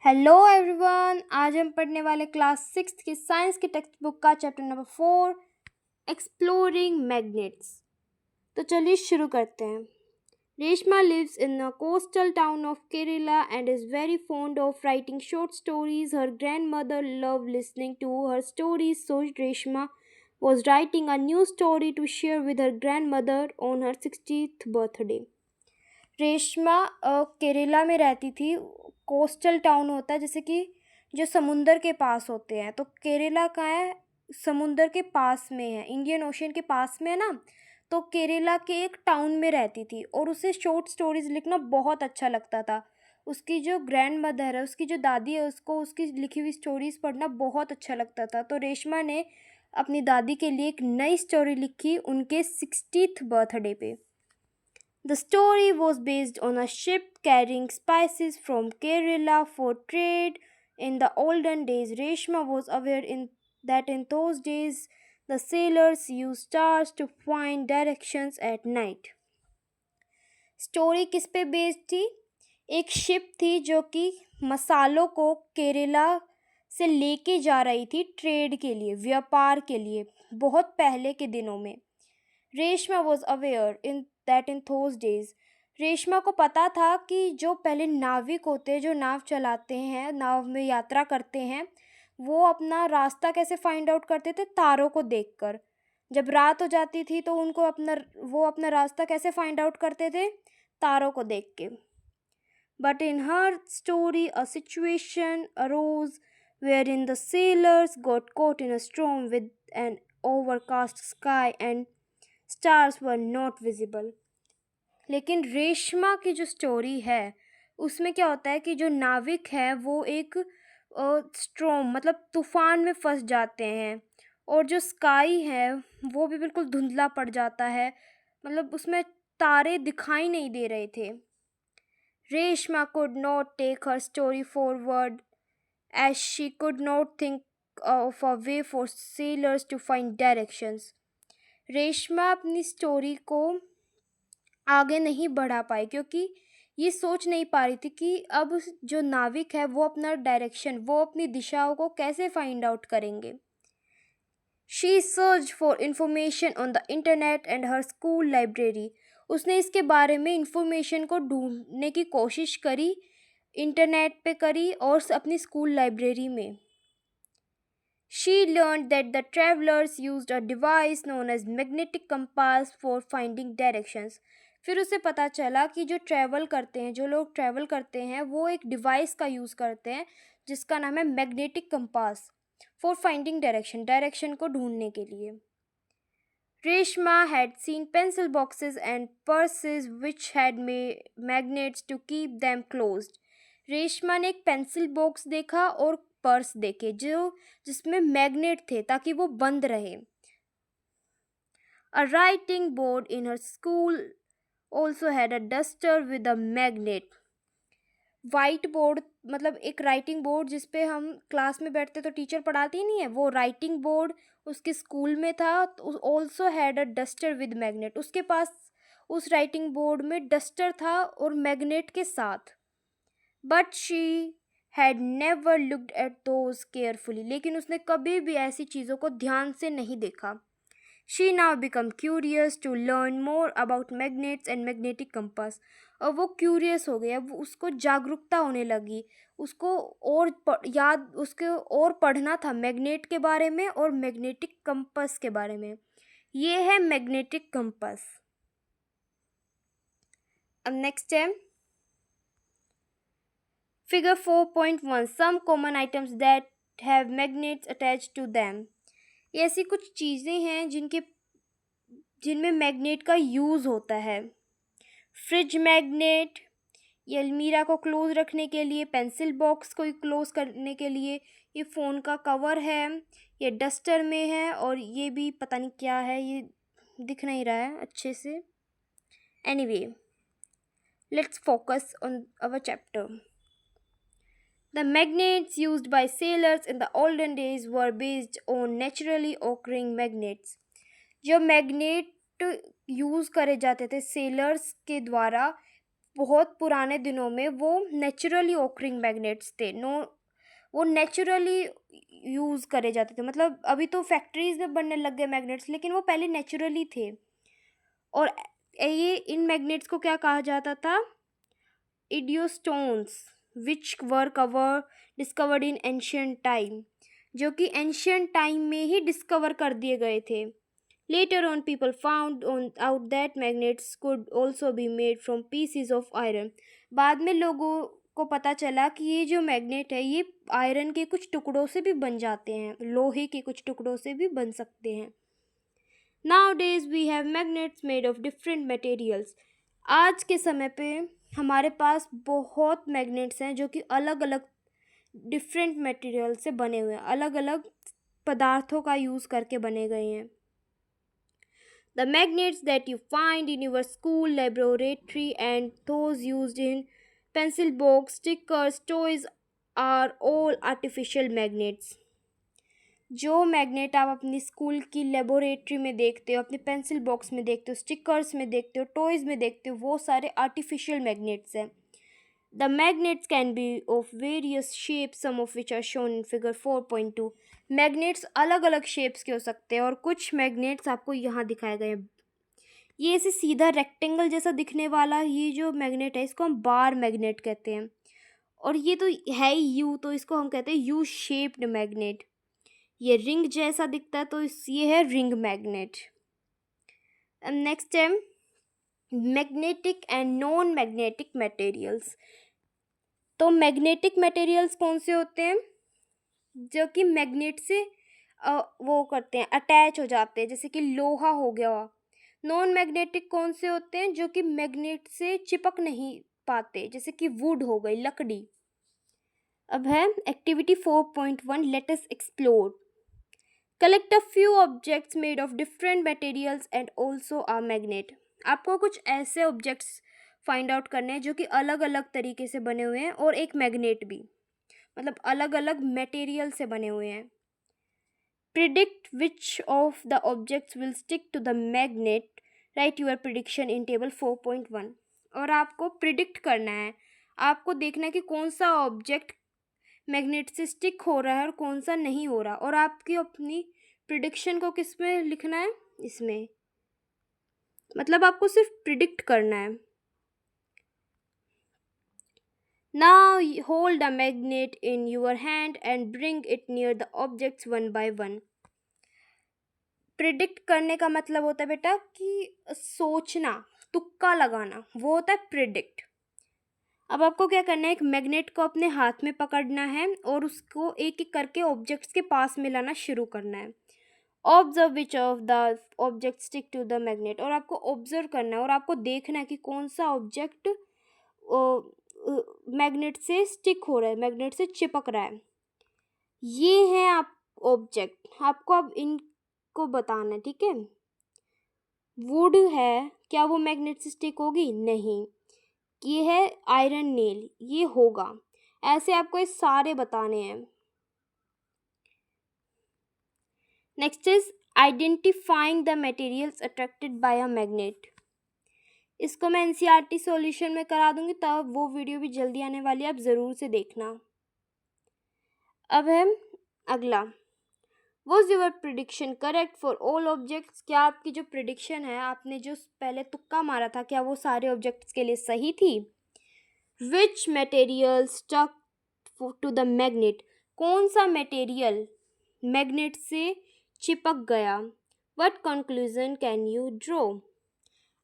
Hello everyone. आज हम पढ़ने वाले क्लास 6 की साइंस की टेक्स्ट बुक का चैप्टर नंबर 4 एक्सप्लोरिंग मैग्नेट्स। तो चलिए शुरू करते हैं। Reshma lives in a coastal town of Kerala and is very fond of writing short stories. Her grandmother loved listening to her stories, so Reshma was writing a new story to share with her grandmother on her 60th birthday. Reshma Kerala में रहती थी। Coastal town होता है जैसे कि जो समुंदर के पास होते हैं, तो केरला का है समुंदर के पास में है, इंडियन ओशन के पास में है ना। तो केरला के एक टाउन में रहती थी और उसे शॉर्ट स्टोरीज लिखना बहुत अच्छा लगता था। उसकी जो ग्रैंड मदर है, उसकी जो दादी है, उसको उसकी लिखी हुई स्टोरीज पढ़ना बहुत अच्छा लगता था। तो रेशमा ने अपनी दादी के लिए एक नई स्टोरी लिखी उनके 60th बर्थडे पे। The story was based on a ship carrying spices from Kerala for trade. In the olden days, Reshma was aware that in those days the sailors used stars to find directions at night. Story किस पे based थी? एक ship थी जो कि मसालों को केरला से लेके जा रही थी ट्रेड के लिए, व्यापार के लिए, बहुत पहले के दिनों में। Reshma was aware in those days, Reshma को पता था कि जो पहले नाविक होते हैं, जो नाव चलाते हैं, नाव में यात्रा करते हैं, वो अपना रास्ता कैसे फाइंड आउट करते थे? तारों को देखकर। जब रात हो जाती थी तो वो अपना रास्ता कैसे फाइंड आउट करते थे? तारों को देख के। But in her story a situation arose wherein the sailors got caught in a storm with an overcast sky and stars were not visible. लेकिन रेशमा की जो स्टोरी है उसमें क्या होता है कि जो नाविक है वो एक स्ट्रॉम मतलब तूफान में फंस जाते हैं और जो स्काई है वो भी बिल्कुल धुंधला पड़ जाता है, मतलब उसमें तारे दिखाई नहीं दे रहे थे। Reshma could not take her story forward as she could not think of a way for sailors to find directions. Reshma अपनी स्टोरी को आगे नहीं बढ़ा पाई क्योंकि ये सोच नहीं पा रही थी कि अब जो नाविक है वो अपना डायरेक्शन, वो अपनी दिशाओं को कैसे फाइंड आउट करेंगे। She search for information on the internet and her school library. उसने इसके बारे में इंफॉर्मेशन को ढूंढने की कोशिश करी, इंटरनेट पे करी और अपनी स्कूल लाइब्रेरी में। She learned that the travelers used a device known as magnetic compass for finding directions. फिर उसे पता चला कि जो लोग ट्रैवल करते हैं वो एक डिवाइस का यूज़ करते हैं जिसका नाम है magnetic compass for finding direction को ढूंढने के लिए। Reshma had seen pencil boxes and purses which had magnets to keep them closed. Reshma ने एक पेंसिल बॉक्स देखा और पर्स देखे जिसमें मैग्नेट थे ताकि वो बंद रहे। A writing board in her school also had a duster with a magnet. White board मतलब एक राइटिंग बोर्ड जिसपे हम क्लास में बैठते तो टीचर पढ़ाती नहीं है, वो राइटिंग बोर्ड उसके स्कूल में था। Also had a duster with magnet, उसके पास उस राइटिंग बोर्ड में डस्टर था और मैग्नेट के साथ। But she had never looked at those carefully, लेकिन उसने कभी भी ऐसी चीज़ों को ध्यान से नहीं देखा। She now become curious to learn more about magnets and magnetic compass. और वो क्यूरियस हो गया, वो उसको जागरूकता होने लगी, उसको उसके और पढ़ना था मैग्नेट के बारे में और मैग्नेटिक कंपास के बारे में। ये है मैग्नेटिक कंपास। अब नेक्स्ट है Figure 4.1 Some common items that have magnets attached to them. ये ऐसी कुछ चीज़ें हैं जिनमें मैग्नेट का यूज़ होता है। फ्रिज मैग्नेट, ये अलमीरा को क्लोज रखने के लिए, पेंसिल बॉक्स को क्लोज करने के लिए, ये फ़ोन का कवर है, ये डस्टर में है और ये भी पता नहीं क्या है, ये दिख नहीं रहा है अच्छे से। Anyway, let's focus on our chapter. The magnets used by sailors in the olden days were based on naturally occurring magnets. जो मैग्नेट यूज़ करे जाते थे सेलर्स के द्वारा बहुत पुराने दिनों में वो नेचुरली ऑकरिंग मैग्नेट्स थे। वो नेचुरली यूज़ करे जाते थे। मतलब अभी तो फैक्ट्रीज में बनने लग गए मैग्नेट्स, लेकिन वो पहले नेचुरली थे। और ये इन मैग्नेट्स को क्या कहा जाता था? इडियोस्टोन्स, which were discovered in ancient time, जो कि एंशियंट टाइम में ही डिस्कवर कर दिए गए थे। Later on, people found out that magnets could also be made from pieces of iron. बाद में लोगों को पता चला कि ये जो मैग्नेट है ये आयरन के कुछ टुकड़ों से भी बन जाते हैं, लोहे के कुछ टुकड़ों से भी बन सकते हैं। Nowadays we have magnets made of different materials. आज के समय पे हमारे पास बहुत मैग्नेट्स हैं जो कि अलग अलग डिफरेंट मटेरियल से बने हुए हैं, अलग अलग पदार्थों का यूज़ करके बने गए हैं। The magnets that you find in your school laboratory and those used in pencil box, stickers, toys are all artificial magnets. जो मैग्नेट आप अपनी स्कूल की लेबोरेटरी में देखते हो, अपने पेंसिल बॉक्स में देखते हो, स्टिकर्स में देखते हो, टॉयज़ में देखते हो, वो सारे आर्टिफिशियल मैग्नेट्स हैं। The magnets can be of various shapes, some of which are shown in figure 4.2. Magnets अलग अलग शेप्स के हो सकते हैं और कुछ मैग्नेट्स आपको यहाँ दिखाए गए हैं। ये ऐसे सीधा रेक्टेंगल जैसा दिखने वाला ये जो मैग्नेट है इसको हम बार मैग्नेट कहते हैं। और ये तो है ही यू, तो इसको हम कहते हैं यू शेप्ड मैग्नेट। ये रिंग जैसा दिखता है तो ये है रिंग मैग्नेट। नेक्स्ट है magnetic and non magnetic materials. तो मैग्नेटिक मटेरियल्स कौन से होते हैं? जो कि मैग्नेट से वो करते हैं, अटैच हो जाते हैं, जैसे कि लोहा हो गया। नॉन मैग्नेटिक कौन से होते हैं? जो कि मैग्नेट से चिपक नहीं पाते, जैसे कि वुड हो गई, लकड़ी। अब है activity 4.1, let us explore. Collect a few objects made of different materials and also a magnet. आपको कुछ ऐसे ऑब्जेक्ट्स फाइंड आउट करने हैं जो कि अलग अलग तरीके से बने हुए हैं और एक मैग्नेट भी, मतलब अलग अलग मटेरियल से बने हुए हैं। Predict which of the objects will stick to the magnet, write your prediction in table 4.1। और आपको प्रिडिक्ट करना है, आपको देखना है कि कौन सा ऑब्जेक्ट मैग्नेट से स्टिक हो रहा है और कौन सा नहीं हो रहा। और आपकी अपनी प्रिडिक्शन को किस में लिखना है? इसमें, मतलब आपको सिर्फ प्रिडिक्ट करना है। Now hold a magnet in your hand and bring it near the objects one by one. Predict करने का मतलब होता है बेटा कि सोचना, तुक्का लगाना, वो होता है प्रिडिक्ट। अब आपको क्या करना है, एक मैग्नेट को अपने हाथ में पकड़ना है और उसको एक एक करके ऑब्जेक्ट्स के पास में लाना शुरू करना है। Observe which of the object stick to the magnet. और आपको ऑब्जर्व करना है और आपको देखना है कि कौन सा ऑब्जेक्ट मैग्नेट से स्टिक हो रहा है, मैग्नेट से चिपक रहा है। ये है आप ऑब्जेक्ट, आपको अब इनको बताना है, ठीक है। वुड है, क्या वो मैग्नेट से स्टिक होगी? नहीं। ये है आयरन नेल, ये होगा। ऐसे आपको ये सारे बताने हैं। Next is identifying the materials attracted by a magnet. इसको मैं एनसीईआरटी सॉल्यूशन में करा दूंगी, तब वो वीडियो भी जल्दी आने वाली है, आप ज़रूर से देखना। अब है अगला, was your prediction correct for all objects. क्या आपकी जो प्रिडिक्शन है, आपने जो पहले तुक्का मारा था, क्या वो सारे ऑब्जेक्ट्स के लिए सही थी? Which material stuck to the magnet. कौन सा मटेरियल मैग्नेट से चिपक गया? What conclusion can you draw.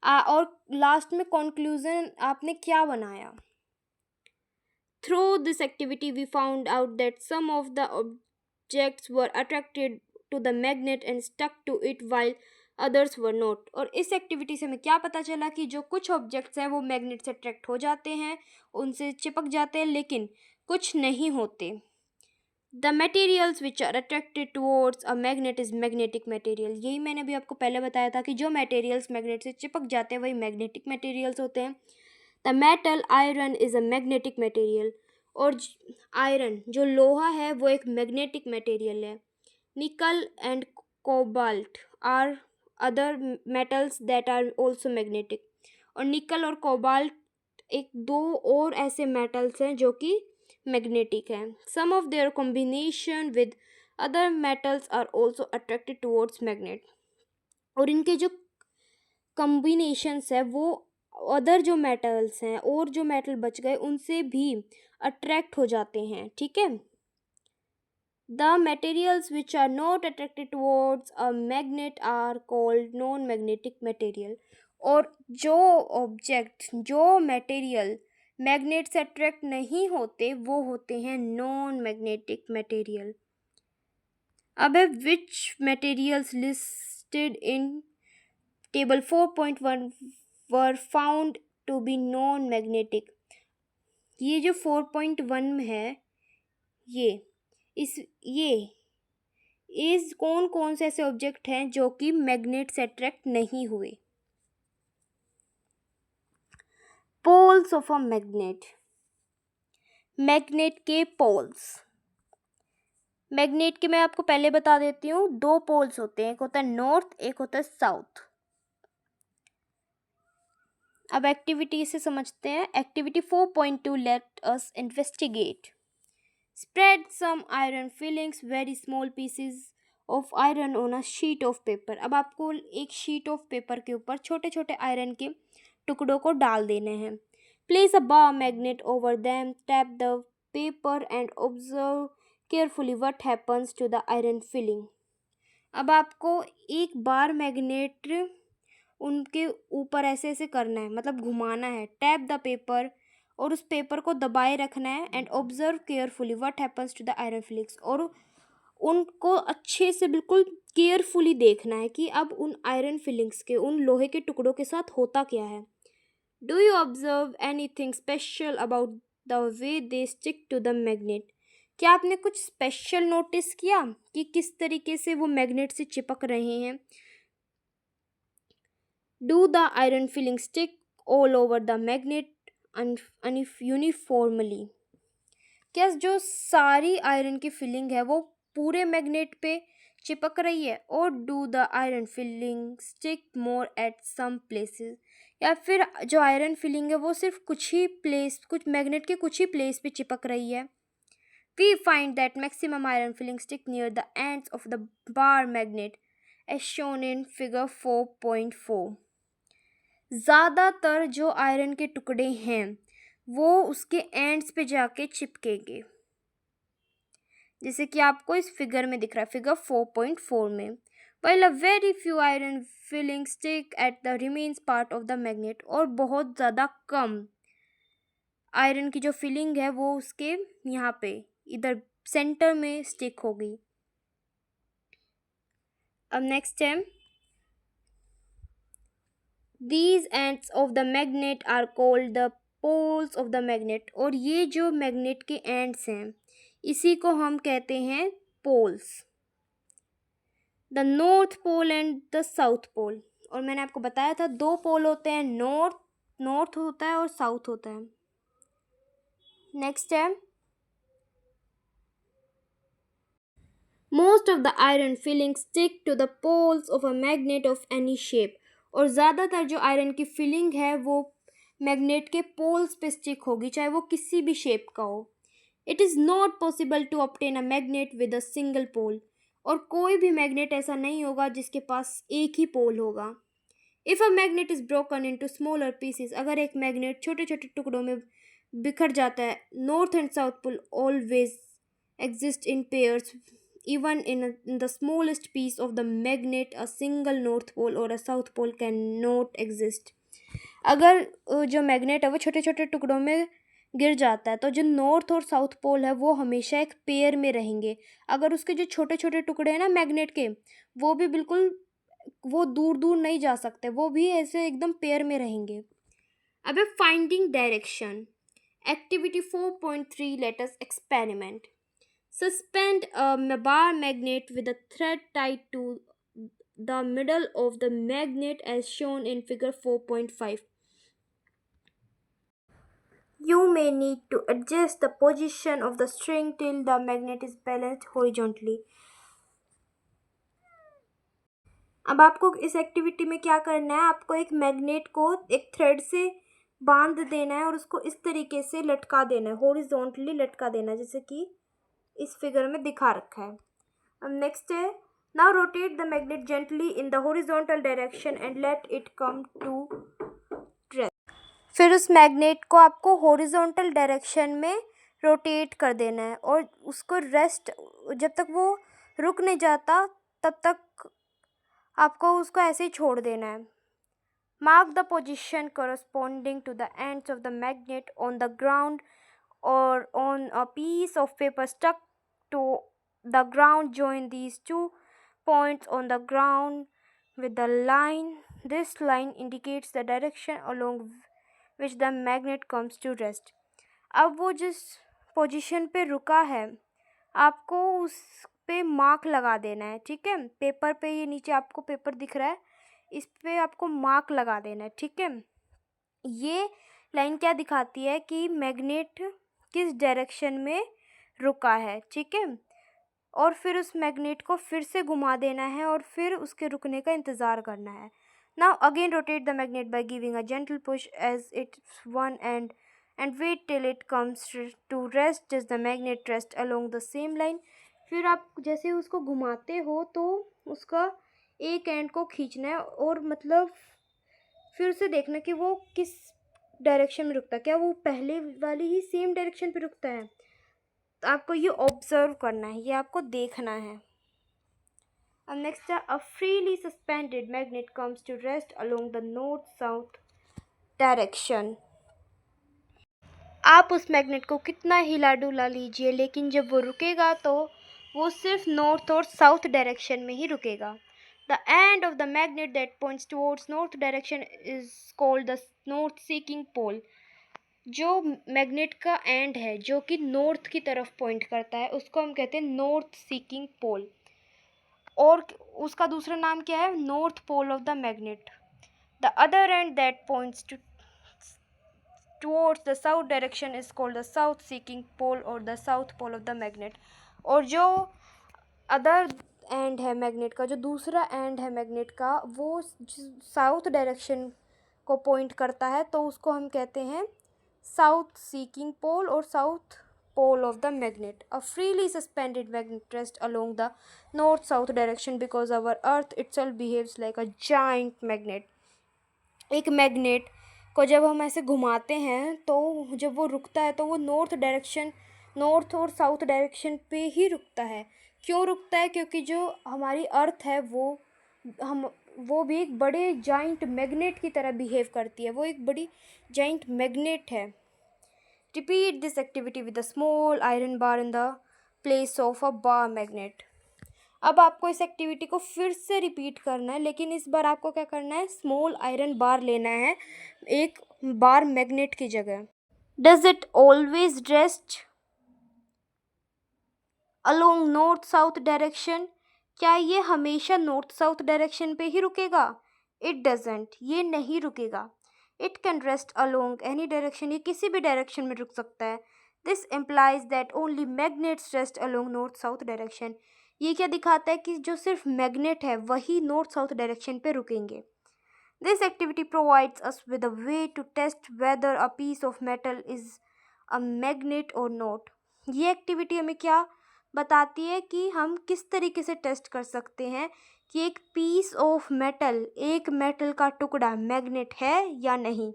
और लास्ट में कंक्लूजन आपने क्या बनाया? Through this activity we found out that some of the objects were attracted to the magnet and stuck to it while others were not. और इस activity से हमें क्या पता चला कि जो कुछ ऑब्जेक्ट्स हैं वो मैग्नेट से अट्रैक्ट हो जाते हैं, उनसे चिपक जाते हैं, लेकिन कुछ नहीं होते। The materials which are attracted towards a magnet is magnetic material. यही मैंने अभी आपको पहले बताया था कि जो मटेरियल्स मैग्नेट से चिपक जाते हैं वही मैग्नेटिक मटेरियल्स होते हैं। The metal iron is a magnetic material. और आयरन जो लोहा है वो एक मैग्नेटिक मटेरियल है। Nickel and cobalt are other metals that are also magnetic. और निकल और कोबाल्ट एक दो और ऐसे मेटल्स हैं जो कि मैग्नेटिक हैं. Some of their combination with other metals are also attracted towards magnet. और इनके जो कॉम्बिनेशंस है वो अदर जो मेटल्स हैं और जो मेटल बच गए उनसे भी अट्रैक्ट हो जाते हैं. ठीक है. The materials which are not attracted towards a magnet are called non-magnetic material. और जो ऑब्जेक्ट जो मटेरियल मैग्नेट से अट्रैक्ट नहीं होते वो होते हैं नॉन मैग्नेटिक मटेरियल. अब है which materials listed in table 4.1 were found to be non magnetic. ये जो 4.1 में है ये कौन कौन से ऐसे ऑब्जेक्ट हैं जो कि मैग्नेट से अट्रैक्ट नहीं हुए. Poles of a magnet. Magnet के पोल्स. मैग्नेट के मैं आपको पहले बता देती हूँ. दो पोल्स होते हैं, एक होता है नॉर्थ, एक होता है साउथ. अब एक्टिविटी से समझते हैं. Activity 4.2 let us investigate. Spread some iron fillings, very small pieces of iron on a sheet of paper. अब आपको एक शीट ऑफ पेपर के ऊपर छोटे छोटे आयरन के टुकड़ों को डाल देने हैं. Place a bar magnet over them, tap the paper and observe carefully what happens to the iron filling. अब आपको एक बार मैग्नेट उनके ऊपर ऐसे ऐसे करना है, मतलब घुमाना है. टैप द पेपर, और उस पेपर को दबाए रखना है. And observe carefully what happens to the iron filings, और उनको अच्छे से बिल्कुल केयरफुली देखना है कि अब उन आयरन फिलिंग्स के, उन लोहे के टुकड़ों के साथ होता क्या है. Do you observe anything special about the way they stick to the magnet. क्या आपने कुछ स्पेशल नोटिस किया कि किस तरीके से वो मैग्नेट से चिपक रहे हैं. Do the iron filing stick all over the magnet uniformly. क्या जो सारी आयरन की फिलिंग है वो पूरे मैग्नेट पे चिपक रही है. और do the iron filing stick more at some places, या फिर जो आयरन फिलिंग है वो सिर्फ कुछ मैग्नेट के कुछ ही प्लेस पे चिपक रही है. We find that maximum iron filing stick near the ends of the bar magnet as shown in figure 4.4. ज़्यादातर जो आयरन के टुकड़े हैं वो उसके एंड्स पे जाके चिपकेंगे, जैसे कि आपको इस फिगर में दिख रहा है, फिगर 4.4 में. while a very few iron fillings stick at the remains part of the magnet, और बहुत ज़्यादा कम आयरन की जो फिलिंग है वो उसके यहाँ पे इधर सेंटर में स्टिक होगी. अब नेक्स्ट है, these ends of the magnet are called the poles of the magnet. और ये जो मैग्नेट के एंड्स हैं इसी को हम कहते हैं poles. The north pole and the south pole. और मैंने आपको बताया था दो पोल होते हैं, नॉर्थ होता है और साउथ होता है. नेक्स्ट है, most of the iron filing stick to the poles of a magnet of any shape. और ज़्यादातर जो आयरन की फिलिंग है वो मैग्नेट के पोल्स पे स्टिक होगी, चाहे वो किसी भी शेप का हो. It is not possible to obtain a magnet with a single pole. और कोई भी मैग्नेट ऐसा नहीं होगा जिसके पास एक ही पोल होगा. If a magnet is broken into smaller pieces. अगर एक मैग्नेट छोटे छोटे टुकड़ों में बिखर जाता है, north and south pole always exist in pairs. Even in the smallest piece of the magnet, a single north pole or a south pole cannot exist. अगर जो मैग्नेट है वो छोटे छोटे टुकड़ों में गिर जाता है तो जो नॉर्थ और साउथ पोल है वो हमेशा एक पेयर में रहेंगे. अगर उसके जो छोटे छोटे टुकड़े हैं ना मैग्नेट के, वो भी बिल्कुल वो दूर दूर नहीं जा सकते, वो भी ऐसे एकदम पेयर में रहेंगे. अब है finding direction. Activity 4.3 late us experiment. Suspend a bar magnet with a thread tied to the middle of the magnet as shown in figure 4.5. You may need to adjust the position of the string till the magnet is balanced horizontally. अब आपको इस activity में क्या करना है, आपको एक magnet को एक थ्रेड से बांध देना है और उसको इस तरीके से लटका देना है, हॉरिजॉन्टली लटका देना है, जैसे कि इस फिगर में दिखा रखा है। अब नेक्स्ट है, now rotate the magnet gently in the horizontal direction and let it come to rest. फिर उस मैग्नेट को आपको हॉरिजॉन्टल डायरेक्शन में रोटेट कर देना है और उसको रेस्ट, जब तक वो रुक नहीं जाता तब तक आपको उसको ऐसे ही छोड़ देना है। Mark the position corresponding to the ends of the magnet on the ground or on a piece of paper stuck to the ground. Join these two points on the ground with the line. This line indicates the direction along which the magnet comes to rest. अब वो जिस position पे रुका है आपको उस पे mark लगा देना है, ठीक है। पेपर पे, ये नीचे आपको पेपर दिख रहा है, इस पे आपको मार्क लगा देना है, ठीक है। ये लाइन क्या दिखाती है कि मैग्नेट किस डायरेक्शन में रुका है, ठीक है। और फिर उस मैग्नेट को फिर से घुमा देना है और फिर उसके रुकने का इंतज़ार करना है। Now again rotate the magnet by giving a gentle push as its one and wait till it comes to rest just the magnet rest along the same line. फिर आप जैसे उसको घुमाते हो तो उसका एक एंड को खींचना है और मतलब फिर से देखना कि वो किस डायरेक्शन में रुकता है, क्या वो पहले वाली ही सेम डायरेक्शन पे रुकता है। तो आपको ये ऑब्जर्व करना है, ये आपको देखना है। अब नेक्स्ट है, a freely suspended magnet comes to rest along the north south direction. आप उस मैग्नेट को कितना हिला डुला लीजिए, लेकिन जब वो रुकेगा तो वो सिर्फ नॉर्थ और साउथ डायरेक्शन में ही रुकेगा। The end of the magnet that points towards north direction is called the north seeking pole. जो मैग्नेट का एंड है जो कि नॉर्थ की तरफ पॉइंट करता है उसको हम कहते हैं नॉर्थ सीकिंग पोल, और उसका दूसरा नाम क्या है, north pole of the magnet. The other end that points towards the south direction is called the south seeking pole or the south pole of the magnet। और जो अदर एंड है magnet का, जो दूसरा एंड है magnet का, वो south direction को पॉइंट करता है तो उसको हम कहते हैं साउथ सीकिंग पोल और south pole of the magnet. A freely suspended magnet rest along the north south direction because our earth itself behaves like a giant magnet. एक मैग्नेट को जब हम ऐसे घुमाते हैं तो जब वो रुकता है तो वो नॉर्थ और साउथ डायरेक्शन पे ही रुकता है। क्यों रुकता है? क्योंकि जो हमारी अर्थ है वो भी एक बड़े जाइंट मैग्नेट की तरह बिहेव करती है, वो एक बड़ी जाइंट मैग्नेट है। Repeat this activity with a small iron bar in the place of a bar magnet. अब आपको इस एक्टिविटी को फिर से रिपीट करना है, लेकिन इस बार आपको क्या करना है, स्मॉल आयरन बार लेना है एक बार मैग्नेट की जगह। Does it always rest along north south direction? क्या ये हमेशा नॉर्थ साउथ डायरेक्शन पे ही रुकेगा? इट डजेंट, ये नहीं रुकेगा। It can rest along any direction, ये किसी भी डायरेक्शन में रुक सकता है। This implies that only magnets rest along north south direction. ये क्या दिखाता है कि जो सिर्फ मैग्नेट है वही नॉर्थ साउथ डायरेक्शन पे रुकेंगे। This activity provides us with a way to test whether a piece of metal is a magnet और नॉट। ये एक्टिविटी हमें क्या बताती है कि हम किस तरीके से टेस्ट कर सकते हैं कि एक पीस ऑफ मेटल, एक मेटल का टुकड़ा मैग्नेट है या नहीं।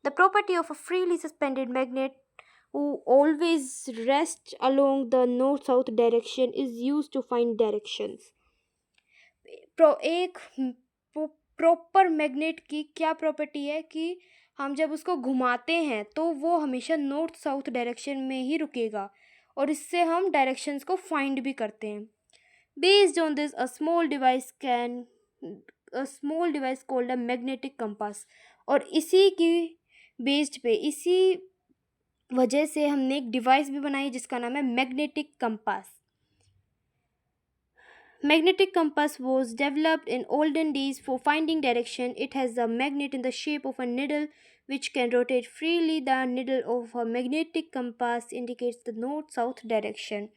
The property of a freely suspended magnet who always rests along the north-south direction is used to find directions। एक प्रॉपर मैग्नेट की क्या प्रॉपर्टी है कि हम जब उसको घुमाते हैं तो वो हमेशा नॉर्थ साउथ डायरेक्शन में ही रुकेगा, और इससे हम डायरेक्शंस को फाइंड भी करते हैं। Based on this a small device called a magnetic compass. और इसी की बेस्ड पे, इसी वजह से हमने एक डिवाइस भी बनाई जिसका नाम है magnetic compass. Magnetic compass was developed in olden days for finding direction. It has a magnet in the shape of a needle which can rotate freely. The needle of a magnetic compass indicates the north-south direction।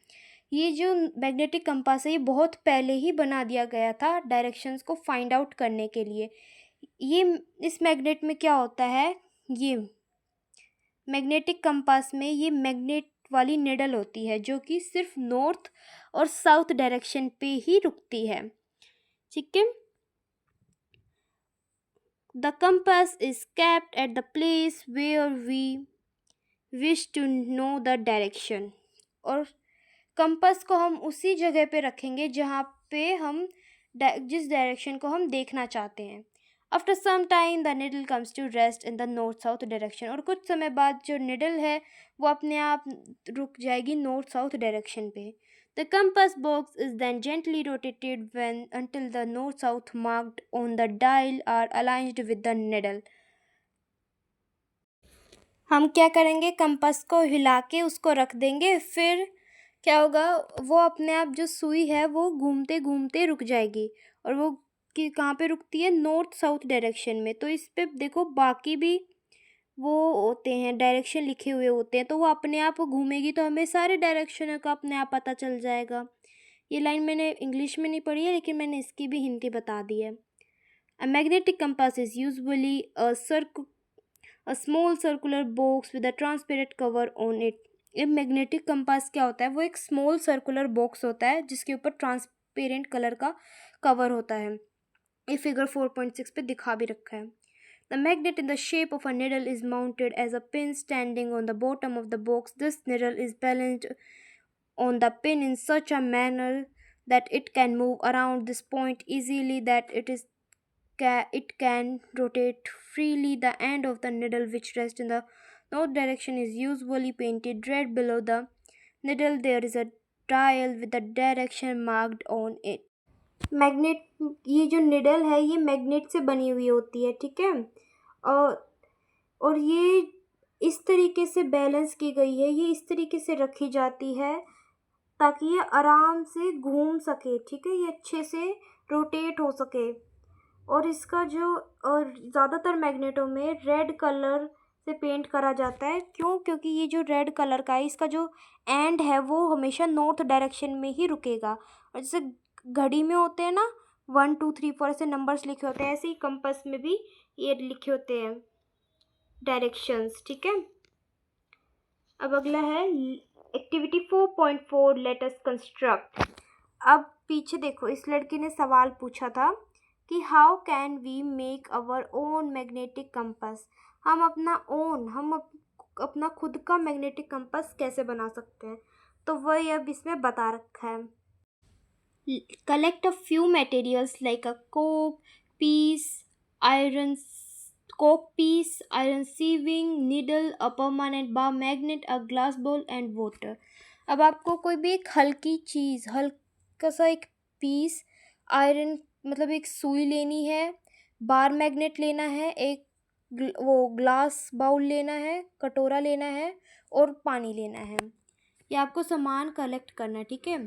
ये जो magnetic compass है ये बहुत पहले ही बना दिया गया था डायरेक्शंस को फाइंड आउट करने के लिए। ये इस मैग्नेट में क्या होता है, ये मैग्नेटिक कंपास में ये मैग्नेट वाली निडल होती है जो कि सिर्फ नॉर्थ और साउथ डायरेक्शन पे ही रुकती है, ठीक है। The compass is kept at the place where we wish to know the direction, और कंपास को हम उसी जगह पे रखेंगे जहाँ पे हम जिस डायरेक्शन को हम देखना चाहते हैं। After some time the needle comes to rest in the north south direction, और कुछ समय बाद जो निडल है वो अपने आप रुक जाएगी नॉर्थ साउथ डायरेक्शन पे। The compass box is then gently rotated when until the north south marked on the dial are aligned with the needle। हम क्या करेंगे, कंपास को हिला के उसको रख देंगे, फिर क्या होगा, वो अपने आप जो सुई है वो घूमते घूमते रुक जाएगी, और वो कि कहाँ पे रुकती है, नॉर्थ साउथ डायरेक्शन में। तो इस पे देखो बाकी भी वो होते हैं, डायरेक्शन लिखे हुए होते हैं, तो वो अपने आप घूमेगी तो हमें सारे डायरेक्शन का अपने आप पता चल जाएगा। ये लाइन मैंने इंग्लिश में नहीं पढ़ी है, लेकिन मैंने इसकी भी हिंदी बता दी है। अ magnetic compass is usually a small circular box with a transparent cover on it। ये मैग्नेटिक कंपास क्या होता है, वो एक स्मॉल सर्कुलर बॉक्स होता है जिसके ऊपर ट्रांसपेरेंट कलर का कवर होता है। ये फिगर 4.6 पे दिखा भी रखा है। The magnet in the shape of a needle is mounted as a pin standing on the bottom of the box। This needle is balanced on the pin in such a manner that it can move around this point easily, that it can rotate freely. The end of the needle, which rests in the north direction, is usually painted red. Below the needle there is a dial with the direction marked on it। Magnet, ये जो needle है ये magnet से बनी हुई होती है, ठीक है। और ये इस तरीके से बैलेंस की गई है, ये इस तरीके से रखी जाती है ताकि ये आराम से घूम सके, ठीक है, ये अच्छे से रोटेट हो सके। और इसका जो, और ज़्यादातर मैग्नेटों में रेड कलर से पेंट करा जाता है। क्यों? क्योंकि ये जो रेड कलर का है इसका जो एंड है वो हमेशा नॉर्थ डायरेक्शन में ही रुकेगा। और जैसे घड़ी में होते हैं ना 1 2 3 4 ऐसे नंबर्स लिखे होते हैं, ऐसे ही कंपास में भी ये लिखे होते हैं डायरेक्शंस, ठीक है। अब अगला है एक्टिविटी 4.4 लेट अस कंस्ट्रक्ट। अब पीछे देखो, इस लड़की ने सवाल पूछा था कि how can we make our own magnetic compass. हम अपना खुद का मैग्नेटिक कंपास कैसे बना सकते हैं, तो वही अब इसमें बता रखा है। Collect a few materials like a कोक piece, iron sewing needle, a permanent bar magnet, a glass bowl and water. अब आपको कोई भी एक हल्की चीज़, हल्का सा एक पीस आयरन मतलब एक सुई लेनी है, बार मैग्नेट लेना है, एक वो ग्लास बाउल लेना है, कटोरा लेना है और पानी लेना है। ये आपको सामान कलेक्ट करना है, ठीक है।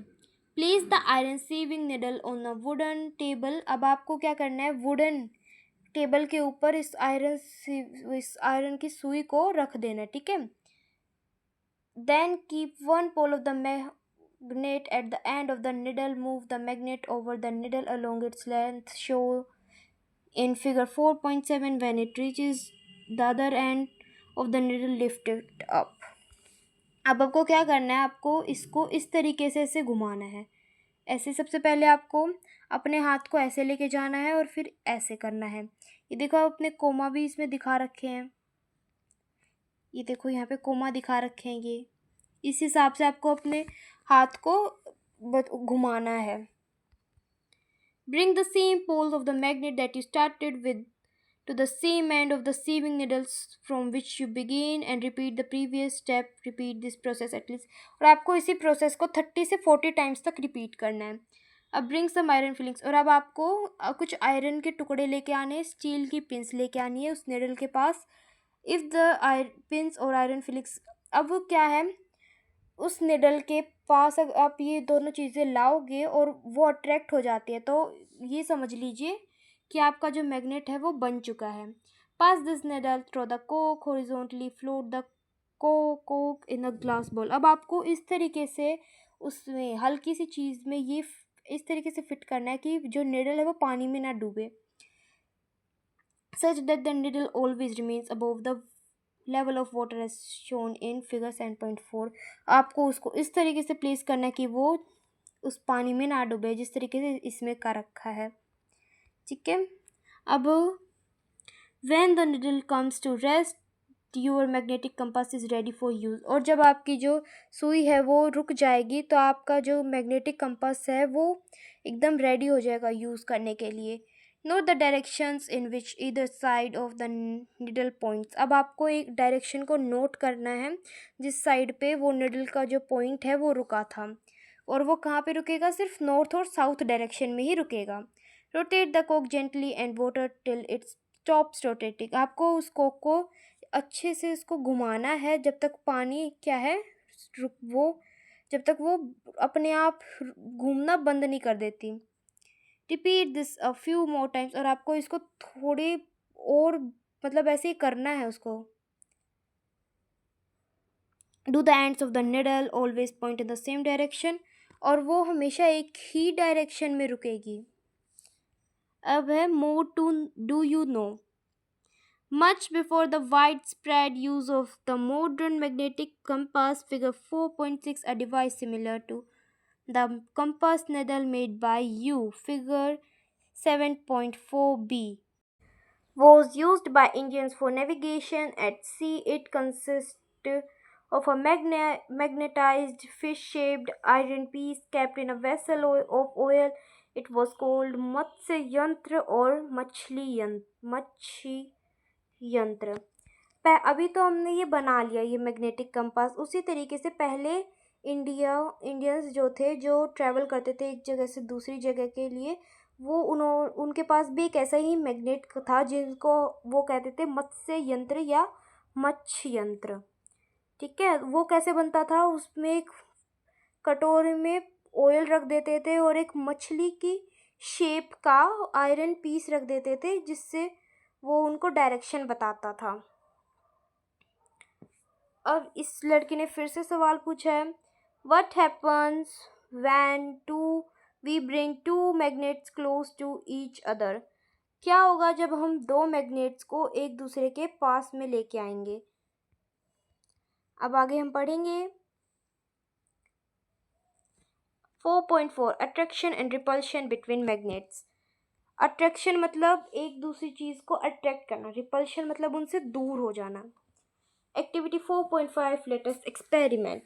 Place the iron sewing needle on a wooden table. अब आपको क्या करना है, वुडन टेबल के ऊपर इस आयरन की सुई को रख देना है, ठीक है। Then keep one pole of the magnet at the end of the needle, move the magnet over the needle along its length, show in figure 4.7। when it reaches the other end of the needle, lift it up। अब आपको क्या करना है, आपको इसको इस तरीके से ऐसे घुमाना है। ऐसे सबसे पहले आपको अपने हाथ को ऐसे लेके जाना है और फिर ऐसे करना है। ये देखो अपने कोमा भी इसमें दिखा रखे हैं, ये देखो यहाँ पे कोमा दिखा रखे हैं। ये इस हिसाब से आपको अपने हाथ को घुमाना है। Bring the same poles of the magnet that you started with to the same end of the sieving needles from which you begin and repeat the previous step। repeat this process at least। और आपको इसी process को 30 से 40 times तक repeat करना है। अब bring some iron filings, और अब आपको कुछ आयरन के टुकड़े लेके आने हैं, स्टील की पिंस लेके आनी है उस निडल के पास। इफ़ द पिंस और आयरन फिलिंग्स, अब वो क्या है, उस निडल के पास अगर आप ये दोनों चीज़ें लाओगे और वो अट्रैक्ट हो जाती है, तो ये समझ लीजिए कि आपका जो मैग्नेट है वो बन चुका है। पास this needle through the Coke horizontally, float the Coke in a glass ball. अब आपको इस तरीके से उसमें हल्की सी चीज़ में ये इस तरीके से फिट करना है कि जो निडल है वो पानी में ना डूबे, such that the needle always remains above the level of water as shown in figure 7.4। आपको उसको इस तरीके से प्लेस करना है कि वो उस पानी में ना डूबे, जिस तरीके से इसमें कर रखा है। ठीक है, अब when the needle comes to rest your magnetic compass is ready for use. और जब आपकी जो सुई है वो रुक जाएगी तो आपका जो मैग्नेटिक कंपास है वो एकदम रेडी हो जाएगा यूज़ करने के लिए। Note the directions in which either side of the needle points. अब आपको एक डायरेक्शन को नोट करना है जिस साइड पे वो निडल का जो पॉइंट है वो रुका था, और वो कहाँ पे रुकेगा, सिर्फ नॉर्थ और साउथ डायरेक्शन में ही रुकेगा। Rotate the Coke gently and water till it's stops rotating. आपको उस कोक को अच्छे से इसको घुमाना है जब तक पानी क्या है जब तक वो अपने आप घूमना बंद नहीं कर देती। Repeat this a few more times. और आपको इसको थोड़े और मतलब ऐसे ही करना है उसको। Do the ends of the needle always point in the same direction. और वो हमेशा एक ही डायरेक्शन में रुकेगी। अब है more to do you know. Much before the widespread use of the modern magnetic compass, figure 4.6, a device similar to the compass needle made by you, figure 7.4b, was used by Indians for navigation at sea. It consists of a magnetized fish-shaped iron piece kept in a vessel of oil. It was called Matsya Yantra or Machli यंत्र। अभी तो हमने ये बना लिया ये magnetic compass. उसी तरीके से पहले इंडियंस जो थे, जो ट्रैवल करते थे एक जगह से दूसरी जगह के लिए, वो उनके पास भी एक ऐसा ही मैग्नेट था जिसको वो कहते थे मत्स्य यंत्र या मत्स्य यंत्र। ठीक है, वो कैसे बनता था, उसमें एक कटोरे में ऑयल रख देते थे और एक मछली की शेप का आयरन पीस रख देते थे जिससे वो उनको डायरेक्शन बताता था। अब इस लड़की ने फिर से सवाल पूछा है, what happens when we bring two magnets close to each other. क्या होगा जब हम दो मैग्नेट्स को एक दूसरे के पास में लेके आएंगे। अब आगे हम पढ़ेंगे 4.4 attraction and repulsion between magnets. Attraction मतलब एक दूसरी चीज़ को अट्रैक्ट करना, रिपल्शन मतलब उनसे दूर हो जाना। Activity 4.5, let us experiment.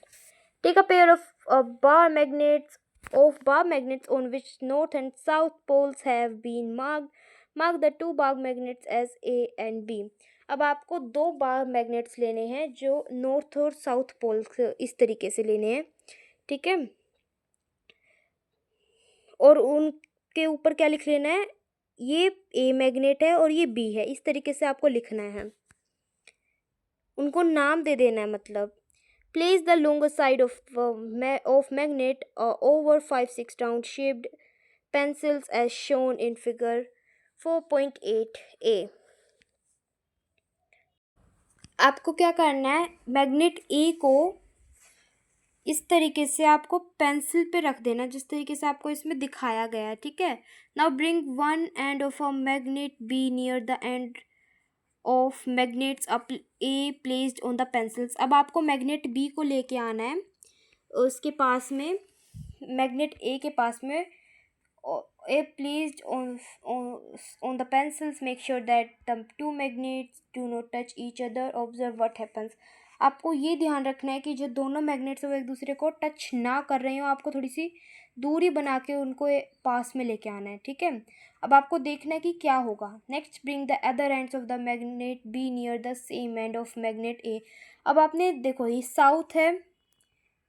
Take a pair of bar magnets on which north and south poles have been marked. Mark the two bar magnets as A and B. अब आपको दो बार मैग्नेट्स लेने हैं जो नॉर्थ और साउथ पोल इस तरीके से लेने हैं। ठीक है, और उनके ऊपर क्या लिख लेना है, ये A मैग्नेट है और ये B है, इस तरीके से आपको लिखना है। उनको नाम दे देना है। मतलब place the longer side of magnet over 5-6 round shaped pencils as shown in figure 4.8a। आपको क्या करना है, मैग्नेट ए को इस तरीके से आपको पेंसिल पे रख देना जिस तरीके से आपको इसमें दिखाया गया है। ठीक है, now bring one end of a magnet B near the end of magnets A placed on the pencils. अब आपको मैग्नेट बी को लेके आना है, उसके पास में मैग्नेट ए के पास में A placed on the pencils. Make sure that the two magnets do not touch each other. Observe what happens. आपको ये ध्यान रखना है कि जो दोनों मैग्नेट्स वो एक दूसरे को टच ना कर रहे हो, आपको थोड़ी सी दूरी बना के उनको पास में लेके आना है। ठीक है, अब आपको देखना है कि क्या होगा। Next bring the other ends of the magnet B near the same end of magnet A. अब आपने देखो ये साउथ है,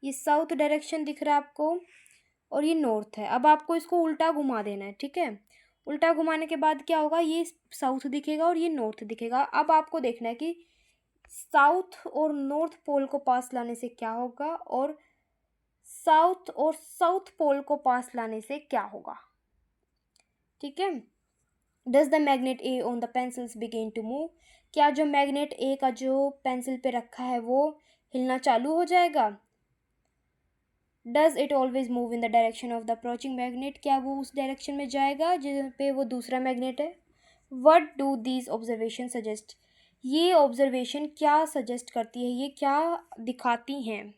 ये साउथ डायरेक्शन दिख रहा है आपको, और ये नॉर्थ है। अब आपको इसको उल्टा घुमा देना है। ठीक है, उल्टा घुमाने के बाद क्या होगा, ये साउथ दिखेगा और ये नॉर्थ दिखेगा। अब आपको देखना है कि साउथ और नॉर्थ पोल को पास लाने से क्या होगा और साउथ पोल को पास लाने से क्या होगा। ठीक है, does the magnet A on the pencils begin to move. क्या जो मैग्नेट ए का जो पेंसिल पे रखा है वो हिलना चालू हो जाएगा। Does it always move in the direction of the approaching magnet. क्या वो उस डायरेक्शन में जाएगा जिस पे वो दूसरा मैग्नेट है। What do these observation suggest. ये ऑब्जर्वेशन क्या सजेस्ट करती है, ये क्या दिखाती हैं?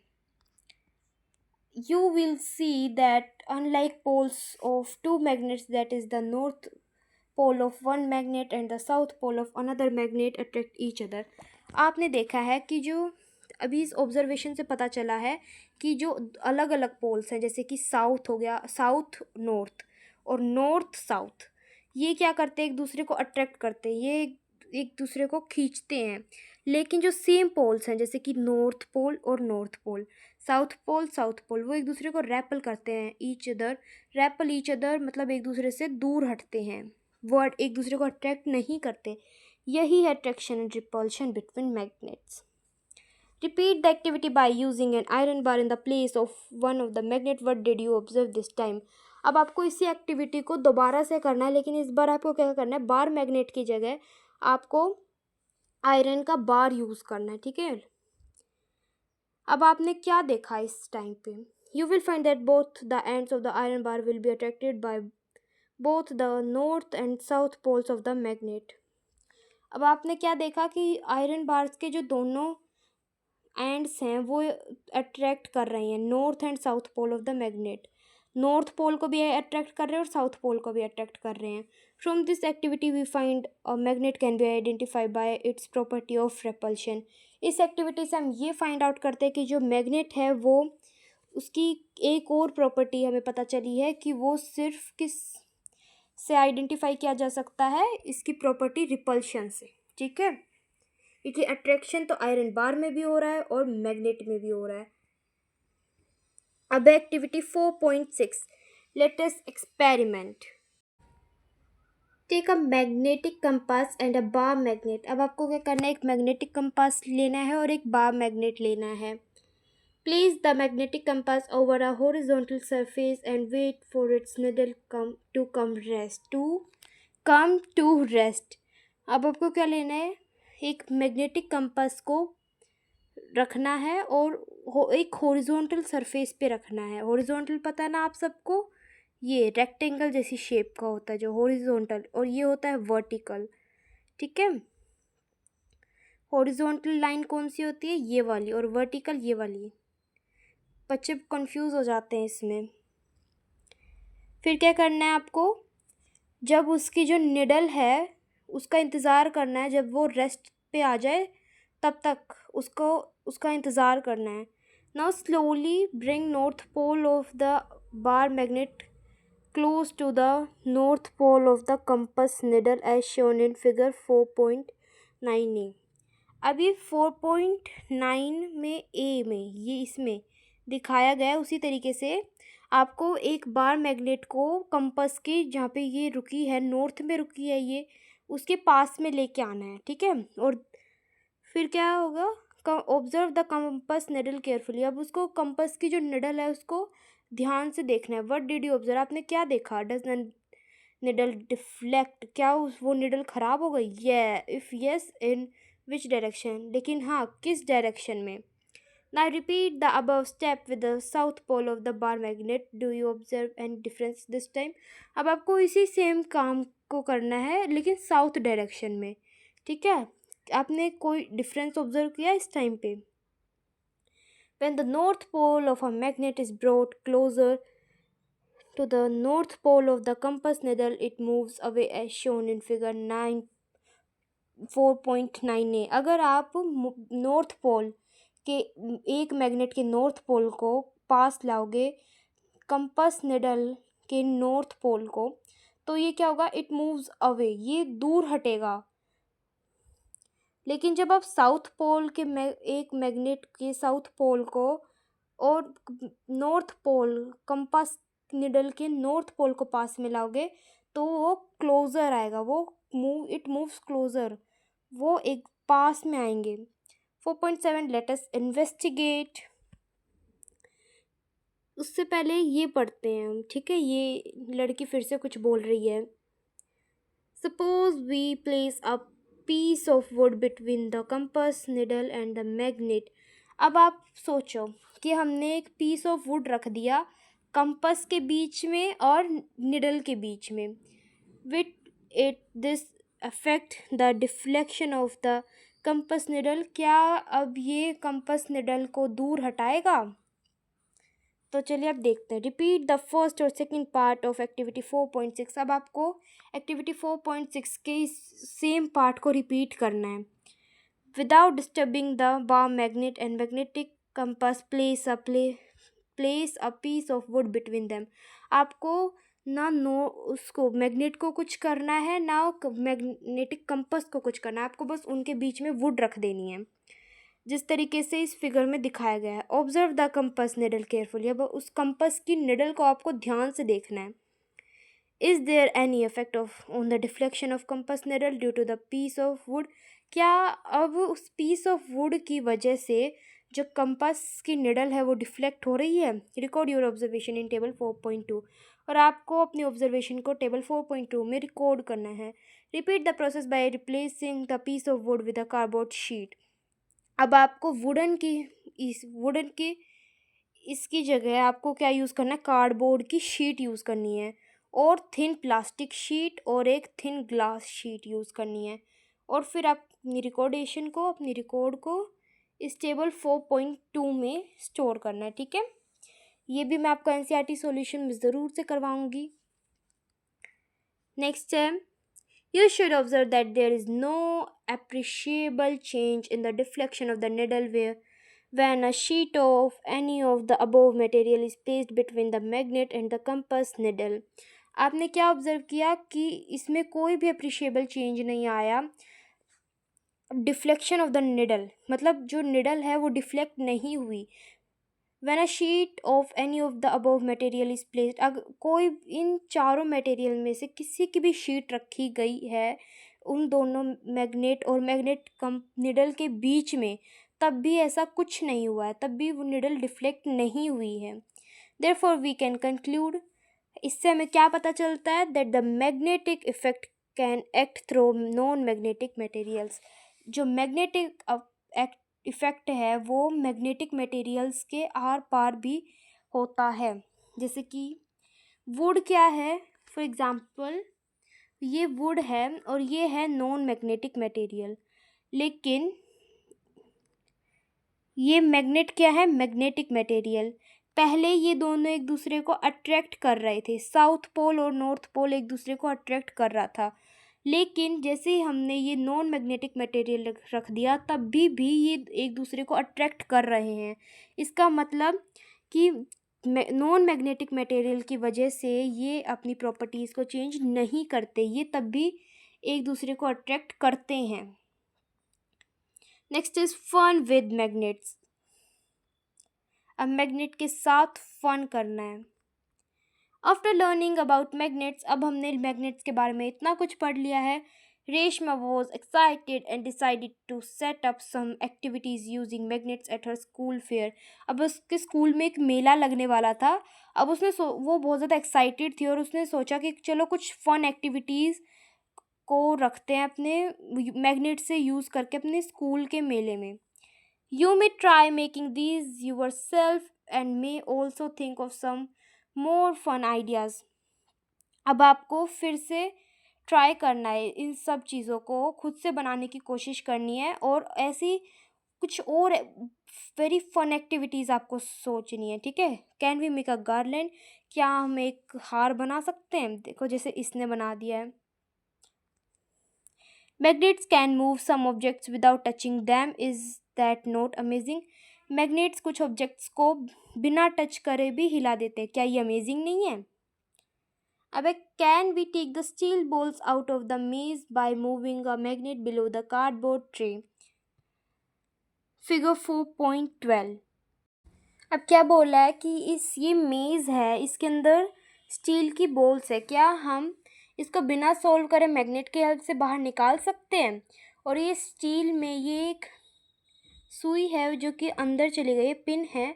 You will see that unlike poles of two magnets, that is the north pole of one magnet and the south pole of another magnet attract each other. आपने देखा है कि जो अभी इस ऑब्जर्वेशन से पता चला है कि जो अलग अलग पोल्स हैं, जैसे कि साउथ हो गया, साउथ नॉर्थ और नॉर्थ साउथ, ये क्या करते हैं, एक दूसरे को अट्रैक्ट करते हैं, ये एक दूसरे को खींचते हैं। लेकिन जो सेम पोल्स हैं, जैसे कि नॉर्थ पोल और नॉर्थ पोल, साउथ पोल, वो एक दूसरे को रैपल करते हैं, each other. Rappel each other मतलब एक दूसरे से दूर हटते हैं, वर्ड एक दूसरे को अट्रैक्ट नहीं करते। यही है attraction and repulsion between magnets. Repeat the activity by using an iron bar in the place of one of the magnet. What did you observe this time? अब आपको इसी एक्टिविटी को दोबारा से करना है, लेकिन इस बार आपको क्या करना है, बार मैग्नेट की जगह आपको आयरन का बार यूज़ करना है, ठीक है। अब आपने क्या देखा इस टाइम पे? You will find that both the ends of the iron bar will be attracted by both the north and south poles of the magnet. अब आपने क्या देखा कि आयरन बार्स के जो दोनों एंड्स हैं वो अट्रैक्ट कर रही हैं north and south pole of the magnet. North pole को भी अट्रैक्ट कर रहे हैं और साउथ पोल को भी अट्रैक्ट कर रहे हैं। From this activity we find a magnet can be identified by its property of repulsion. इस एक्टिविटी से हम ये फाइंड आउट करते हैं कि जो मैग्नेट है वो, उसकी एक और प्रॉपर्टी हमें पता चली है कि वो सिर्फ किस से आइडेंटिफाई किया जा सकता है, इसकी प्रॉपर्टी रिपल्शन से, ठीक है। क्योंकि अट्रैक्शन तो आयरन बार में भी हो रहा है और मैग्नेट में भी हो रहा है। अब activity 4.6, let us experiment. Take a magnetic compass and a bar magnet. अब आपको क्या करना है, एक मैग्नेटिक कंपास लेना है और एक बार मैग्नेट लेना है। Place the magnetic compass over a horizontal surface and wait for its needle to come to rest. अब आपको क्या लेना है, एक मैग्नेटिक कंपास को रखना है और एक हॉरिजॉन्टल सरफेस पे रखना है। हॉरिजॉन्टल पता है ना आप सबको, ये रेक्टेंगल जैसी शेप का होता है जो हॉरिजॉन्टल, और ये होता है वर्टिकल, ठीक है। हॉरिजॉन्टल लाइन कौन सी होती है, ये वाली, और वर्टिकल ये वाली। बच्चे कंफ्यूज हो जाते हैं इसमें। फिर क्या करना है आपको, जब उसकी जो निडल है उसका इंतज़ार करना है, जब वो रेस्ट पे आ जाए तब तक उसका इंतज़ार करना है। Now slowly bring north pole of the bar magnet close to the north pole of the compass needle as shown in figure 4.9 A. अभी 4.9 में ए में ये इसमें दिखाया गया है, उसी तरीके से आपको एक बार मैग्नेट को कंपास की जहाँ पे ये रुकी है, नॉर्थ में रुकी है ये, उसके पास में लेके आना है, ठीक है। और फिर क्या होगा, observe the compass needle carefully. अब उसको कंपास की जो निडल है उसको ध्यान से देखना है। व्हाट डिड यू ऑब्जर्व, आपने क्या देखा? डज द निडल डिफ्लेक्ट, क्या वो निडल ख़राब हो गई? If yes in which direction, लेकिन हाँ किस डायरेक्शन में? Now repeat the above step with the south pole of the bar magnet. Do you observe any difference this time? अब आपको इसी सेम काम को करना है लेकिन साउथ डायरेक्शन में, ठीक है। आपने कोई डिफरेंस ऑब्जर्व किया इस टाइम पे? When the north pole of a magnet is brought closer to the north pole of the compass needle, it moves away as shown in figure 4.9a। अगर आप नॉर्थ पोल के एक magnet के north pole को पास लाओगे compass needle के north pole को, तो ये क्या होगा, इट मूव्स अवे, ये दूर हटेगा। लेकिन जब आप साउथ पोल के एक मैग्नेट के साउथ पोल को और नॉर्थ पोल कंपास निडल के नॉर्थ पोल को पास में लाओगे तो वो क्लोज़र आएगा, इट मूव्स क्लोज़र, वो एक पास में आएंगे। 4.7 लेट अस इन्वेस्टिगेट। उससे पहले ये पढ़ते हैं हम, ठीक है। ये लड़की फिर से कुछ बोल रही है। Suppose we place a piece of wood between the compass needle and the magnet. अब आप सोचो कि हमने एक पीस ऑफ वुड रख दिया कंपास के बीच में और निडल के बीच में। With it this affect the deflection of the compass needle, क्या अब ये कंपस निडल को दूर हटाएगा? तो चलिए अब देखते हैं। रिपीट द फर्स्ट और सेकंड पार्ट ऑफ एक्टिविटी 4.6। अब आपको एक्टिविटी 4.6 के सेम पार्ट को रिपीट करना है। Without disturbing the bar magnet and magnetic compass place a piece of wood between them. आपको ना उसको मैग्नेट को कुछ करना है, ना मैग्नेटिक कंपास को कुछ करना है, आपको बस उनके बीच में वुड रख देनी है, जिस तरीके से इस फिगर में दिखाया गया है। Observe the compass needle carefully. अब उस कंपास की निडल को आपको ध्यान से देखना है। Is there any effect on the deflection of compass needle due to the piece of wood? क्या अब उस पीस ऑफ वुड की वजह से जो कंपास की निडल है वो डिफ्लेक्ट हो रही है? Record your observation in table 4.2। और आपको अपनी ऑब्जर्वेशन को टेबल 4.2 में रिकॉर्ड करना है। Repeat the process by replacing the piece of wood with a cardboard sheet. अब आपको वुडन की इसकी जगह आपको क्या यूज़ करना है? कार्डबोर्ड की शीट यूज़ करनी है, और थिन प्लास्टिक शीट और एक थिन ग्लास शीट यूज़ करनी है। और फिर आप अपनी रिकॉर्ड को इस टेबल 4.2 में स्टोर करना है, ठीक है। ये भी मैं आपको एनसीईआरटी सॉल्यूशन में ज़रूर से करवाऊँगी। नेक्स्ट है, you should observe that there is no appreciable change in the deflection of the needle when a sheet of any of the above material is placed between the magnet and the compass needle। आपने क्या observe किया कि इसमें कोई भी appreciable change नहीं आया। Deflection of the needle मतलब जो निडल है वो डिफ्लेक्ट नहीं हुई। When a sheet of any of the above material is placed, अगर कोई इन चारों मटेरियल में से किसी की भी शीट रखी गई है उन दोनों मैग्नेट और मैग्नेट निडल के बीच में, तब भी ऐसा कुछ नहीं हुआ है, तब भी वो निडल डिफ्लेक्ट नहीं हुई है। Therefore we can conclude, इससे हमें क्या पता चलता है? that the magnetic effect can act through non-magnetic materials। जो मैग्नेटिक इफ़ेक्ट है वो मैग्नेटिक मटेरियल्स के आर पार भी होता है। जैसे कि वुड क्या है, फॉर एग्ज़ाम्पल ये वुड है और ये है नॉन मैग्नेटिक मटेरियल, लेकिन ये मैग्नेट क्या है? Magnetic material. पहले ये दोनों एक दूसरे को अट्रैक्ट कर रहे थे, साउथ पोल और नॉर्थ पोल एक दूसरे को अट्रैक्ट कर रहा था, लेकिन जैसे ही हमने ये नॉन मैग्नेटिक मटेरियल रख दिया तब भी ये एक दूसरे को अट्रैक्ट कर रहे हैं। इसका मतलब कि नॉन मैग्नेटिक मटेरियल की वजह से ये अपनी प्रॉपर्टीज़ को चेंज नहीं करते, ये तब भी एक दूसरे को अट्रैक्ट करते हैं। Next is fun with magnets. अब मैग्नेट के साथ फन करना है। आफ्टर लर्निंग अबाउट मैग्नेट्स, अब हमने मैग्नेट्स के बारे में इतना कुछ पढ़ लिया है। Reshma was excited and decided to set up some activities using magnets at her school fair. अब उसके स्कूल में एक मेला लगने वाला था। अब उसने वो बहुत ज़्यादा एक्साइटेड थी और उसने सोचा कि चलो कुछ फन एक्टिविटीज़ को रखते हैं अपने मैग्नेट से यूज़ करके अपने स्कूल के मेले में। You may try making these yourself and may also think of some more fun ideas. अब आपको फिर से ट्राई करना है, इन सब चीज़ों को खुद से बनाने की कोशिश करनी है और ऐसी कुछ और वेरी फन एक्टिविटीज़ आपको सोचनी है, ठीक है। Can we make a garland? क्या हम एक हार बना सकते हैं? देखो जैसे इसने बना दिया है। Magnets can move some objects without touching them, is that not amazing? Magnets कुछ ऑब्जेक्ट्स को बिना टच करे भी हिला देते हैं, क्या ये अमेजिंग नहीं है? अब can we take the steel balls out of the maze by moving a magnet below the cardboard tray? Figure 4.12। अब क्या बोला है कि ये मेज़ है, इसके अंदर स्टील की बॉल्स है, क्या हम इसको बिना सॉल्व करे मैग्नेट की हेल्प से बाहर निकाल सकते हैं? और ये स्टील में ये एक सुई है जो कि अंदर चली गई, पिन है,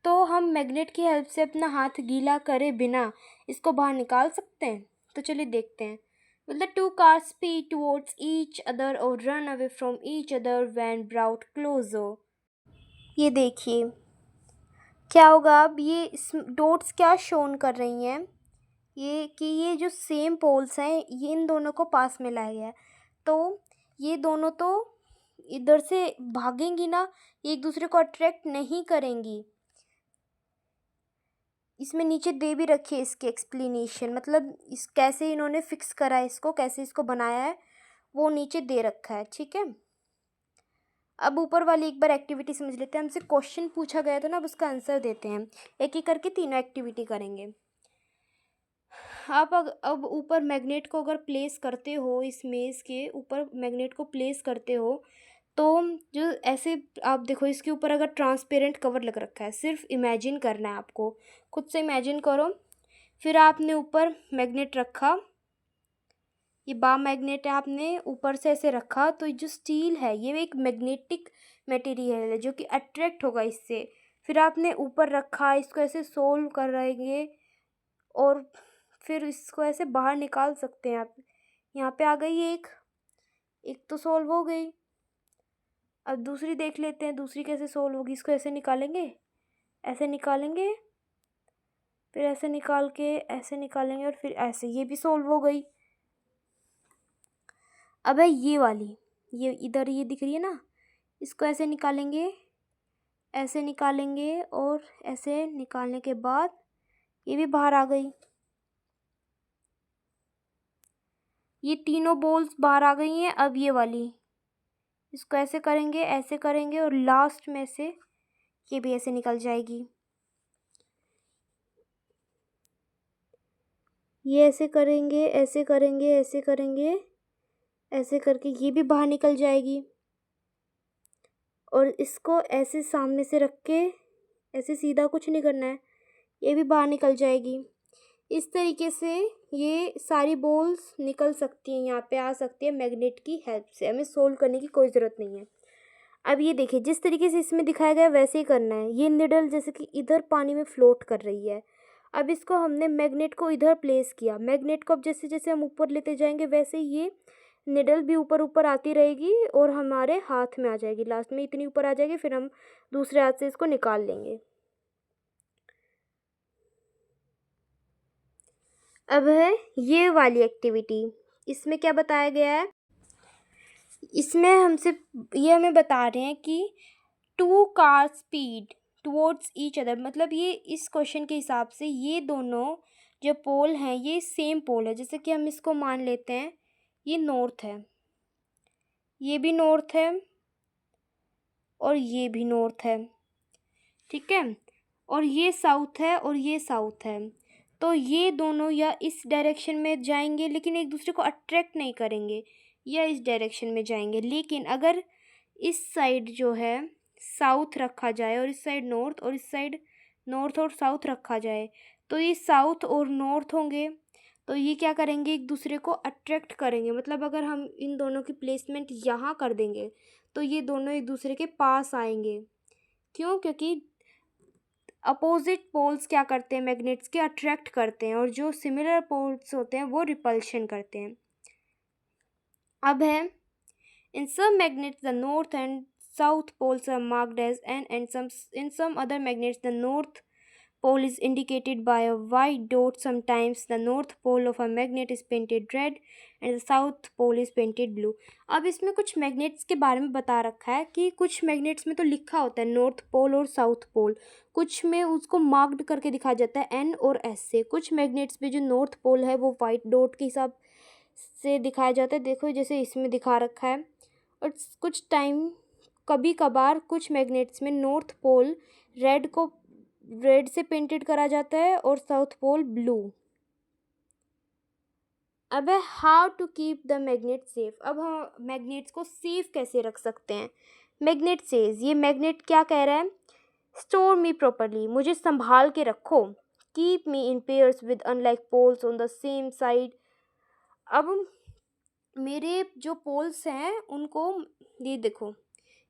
तो हम मैग्नेट की हेल्प से अपना हाथ गीला करे बिना इसको बाहर निकाल सकते हैं? तो चलिए देखते हैं। Will the two cars speed towards each other or run away from each other when brought closer? ये देखिए क्या होगा। अब ये इस डॉट्स क्या शोन कर रही हैं, ये कि ये जो सेम पोल्स हैं ये इन दोनों को पास में लाया गया है, तो ये दोनों तो इधर से भागेंगी ना, ये एक दूसरे को अट्रैक्ट नहीं करेंगी। इसमें नीचे दे भी रखी है इसकी एक्सप्लेनेशन, मतलब इस कैसे इन्होंने फिक्स करा है इसको, कैसे इसको बनाया है, वो नीचे दे रखा है। ठीक है, अब ऊपर वाली एक बार एक्टिविटी समझ लेते हैं। हमसे क्वेश्चन पूछा गया था ना, अब उसका आंसर देते हैं। एक एक करके तीनों एक्टिविटी करेंगे। आप अब ऊपर मैग्नेट को अगर प्लेस करते हो, इस मेज़ के ऊपर मैग्नेट को प्लेस करते हो, तो जो ऐसे आप देखो, इसके ऊपर अगर ट्रांसपेरेंट कवर लग रखा है, सिर्फ इमेजिन करना है आपको, खुद से इमेजिन करो। फिर आपने ऊपर मैग्नेट रखा, ये बार मैग्नेट है, आपने ऊपर से ऐसे रखा, तो जो स्टील है ये एक मैग्नेटिक मटेरियल है जो कि अट्रैक्ट होगा इससे। फिर आपने ऊपर रखा, इसको ऐसे सोल्व कर रहेंगे और फिर इसको ऐसे बाहर निकाल सकते हैं आप। यहाँ पे आ गई एक तो सोल्व हो गई। अब दूसरी देख लेते हैं, दूसरी कैसे सोल्व होगी। इसको ऐसे निकालेंगे, ऐसे निकालेंगे, फिर ऐसे निकाल के ऐसे निकालेंगे और फिर ऐसे, ये भी सोल्व हो गई। अब है ये वाली, ये इधर ये दिख रही है ना, इसको ऐसे निकालेंगे, ऐसे निकालेंगे और ऐसे निकालने के बाद ये भी बाहर आ गई। ये तीनों बॉल्स बाहर आ गई हैं। अब ये वाली, इसको ऐसे करेंगे और लास्ट में से ये भी ऐसे निकल जाएगी। ये ऐसे करेंगे, ऐसे करेंगे, ऐसे करेंगे, ऐसे करके ये भी बाहर निकल जाएगी। और इसको ऐसे सामने से रख के ऐसे सीधा कुछ नहीं करना है, ये भी बाहर निकल जाएगी। इस तरीके से ये सारी बॉल्स निकल सकती हैं, यहाँ पे आ सकती है मैग्नेट की हेल्प से। हमें सोल्व करने की कोई ज़रूरत नहीं है। अब ये देखिए, जिस तरीके से इसमें दिखाया गया है वैसे ही करना है। ये निडल जैसे कि इधर पानी में फ्लोट कर रही है। अब इसको हमने मैग्नेट को इधर प्लेस किया। मैग्नेट को अब जैसे जैसे हम ऊपर लेते जाएंगे वैसे ये निडल भी ऊपर ऊपर आती रहेगी और हमारे हाथ में आ जाएगी। लास्ट में इतनी ऊपर आ जाएगी, फिर हम दूसरे हाथ से इसको निकाल लेंगे। अब है ये वाली एक्टिविटी। इसमें क्या बताया गया है, इसमें ये हमें बता रहे हैं कि 2 car speed towards each other. मतलब ये इस क्वेश्चन के हिसाब से ये दोनों जो पोल हैं ये सेम पोल है। जैसे कि हम इसको मान लेते हैं ये नॉर्थ है, ये भी नॉर्थ है और ये भी नॉर्थ है। ठीक है, और ये साउथ है और ये साउथ है। तो ये दोनों या इस डायरेक्शन में जाएंगे लेकिन एक दूसरे को अट्रैक्ट नहीं करेंगे, या इस डायरेक्शन में जाएंगे। लेकिन अगर इस साइड जो है साउथ रखा जाए और इस साइड नॉर्थ, और इस साइड नॉर्थ और साउथ रखा जाए, तो ये साउथ और नॉर्थ होंगे। तो ये क्या करेंगे, एक दूसरे को अट्रैक्ट करेंगे। मतलब अगर हम इन दोनों की प्लेसमेंट यहाँ कर देंगे तो ये दोनों एक दूसरे के पास आएंगे। क्यों? क्योंकि अपोजिट पोल्स क्या करते हैं, मैग्नेट्स के अट्रैक्ट करते हैं, और जो सिमिलर पोल्स होते हैं वो रिपल्शन करते हैं। अब है, in some magnets the north end south poles are marked as N, and in some other magnets the north pole is indicated by a white dot. Sometimes the north pole of a magnet is painted red and the south pole is painted blue. अब इसमें कुछ magnets के बारे में बता रखा है कि कुछ मैग्नेट्स में तो लिखा होता है नॉर्थ पोल और साउथ पोल, कुछ में उसको मार्क्ड करके दिखाया जाता है N और S से। कुछ मैग्नेट्स पे जो नॉर्थ पोल है वो वाइट डॉट के हिसाब से दिखाया जाता है, देखो जैसे इसमें दिखा रखा है। और कुछ टाइम कभी कभार कुछ मैग्नेट्स में नॉर्थ पोल रेड से पेंटेड करा जाता है और साउथ पोल ब्लू। अब है how to keep the magnet safe. अब हम मैग्नेट्स को सेफ कैसे रख सकते हैं। मैग्नेट सेज, ये मैग्नेट क्या कह रहा है, स्टोर मी प्रॉपरली, मुझे संभाल के रखो। Keep me in pairs with unlike poles on the same side. अब मेरे जो पोल्स हैं उनको, ये देखो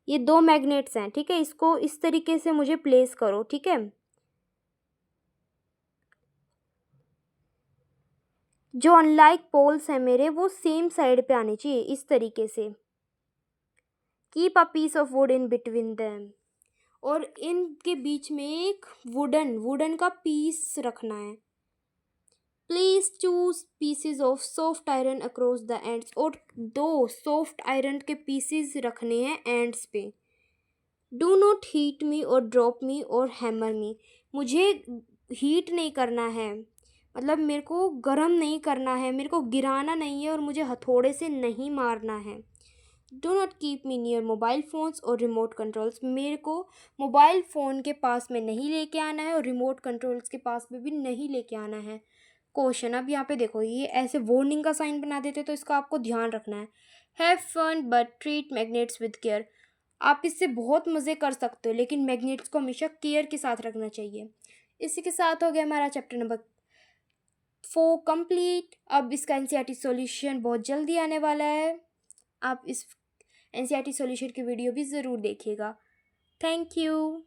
ये 2 मैग्नेट्स हैं, ठीक है, इसको इस तरीके से मुझे प्लेस करो। ठीक है, जो अनलाइक पोल्स हैं मेरे वो सेम साइड पे आने चाहिए इस तरीके से। Keep a piece of wood in between them, और इनके बीच में एक वुडन का पीस रखना है। Please choose PCs of soft iron across the ends. और 2 सॉफ्ट आयरन के पीसीज रखने हैं एंड्स पे। डू नॉट हीट मी और ड्रॉप मी और हैमर मी। मुझे हीट नहीं करना है, मतलब मेरे को गरम नहीं करना है, मेरे को गिराना नहीं है और मुझे हथौड़े से नहीं मारना है। Do not keep me near mobile phones और रिमोट कंट्रोल्स। मेरे को मोबाइल फ़ोन के पास में नहीं लेके आना है और रिमोट कंट्रोल्स के पास में भी नहीं लेके आना है। क्वेश्चन, अब यहाँ पे देखो, ये ऐसे वार्निंग का साइन बना देते तो इसका आपको ध्यान रखना है। Have fun but treat magnets with care. आप इससे बहुत मज़े कर सकते हो, लेकिन मैग्नेट्स को हमेशा केयर के साथ रखना चाहिए। इसी के साथ हो गया हमारा चैप्टर नंबर 4 कंप्लीट। अब इसका एनसीईआरटी सॉल्यूशन बहुत जल्दी आने वाला है। आप इस एनसीईआरटी सॉल्यूशन की वीडियो भी ज़रूर देखिएगा। Thank you.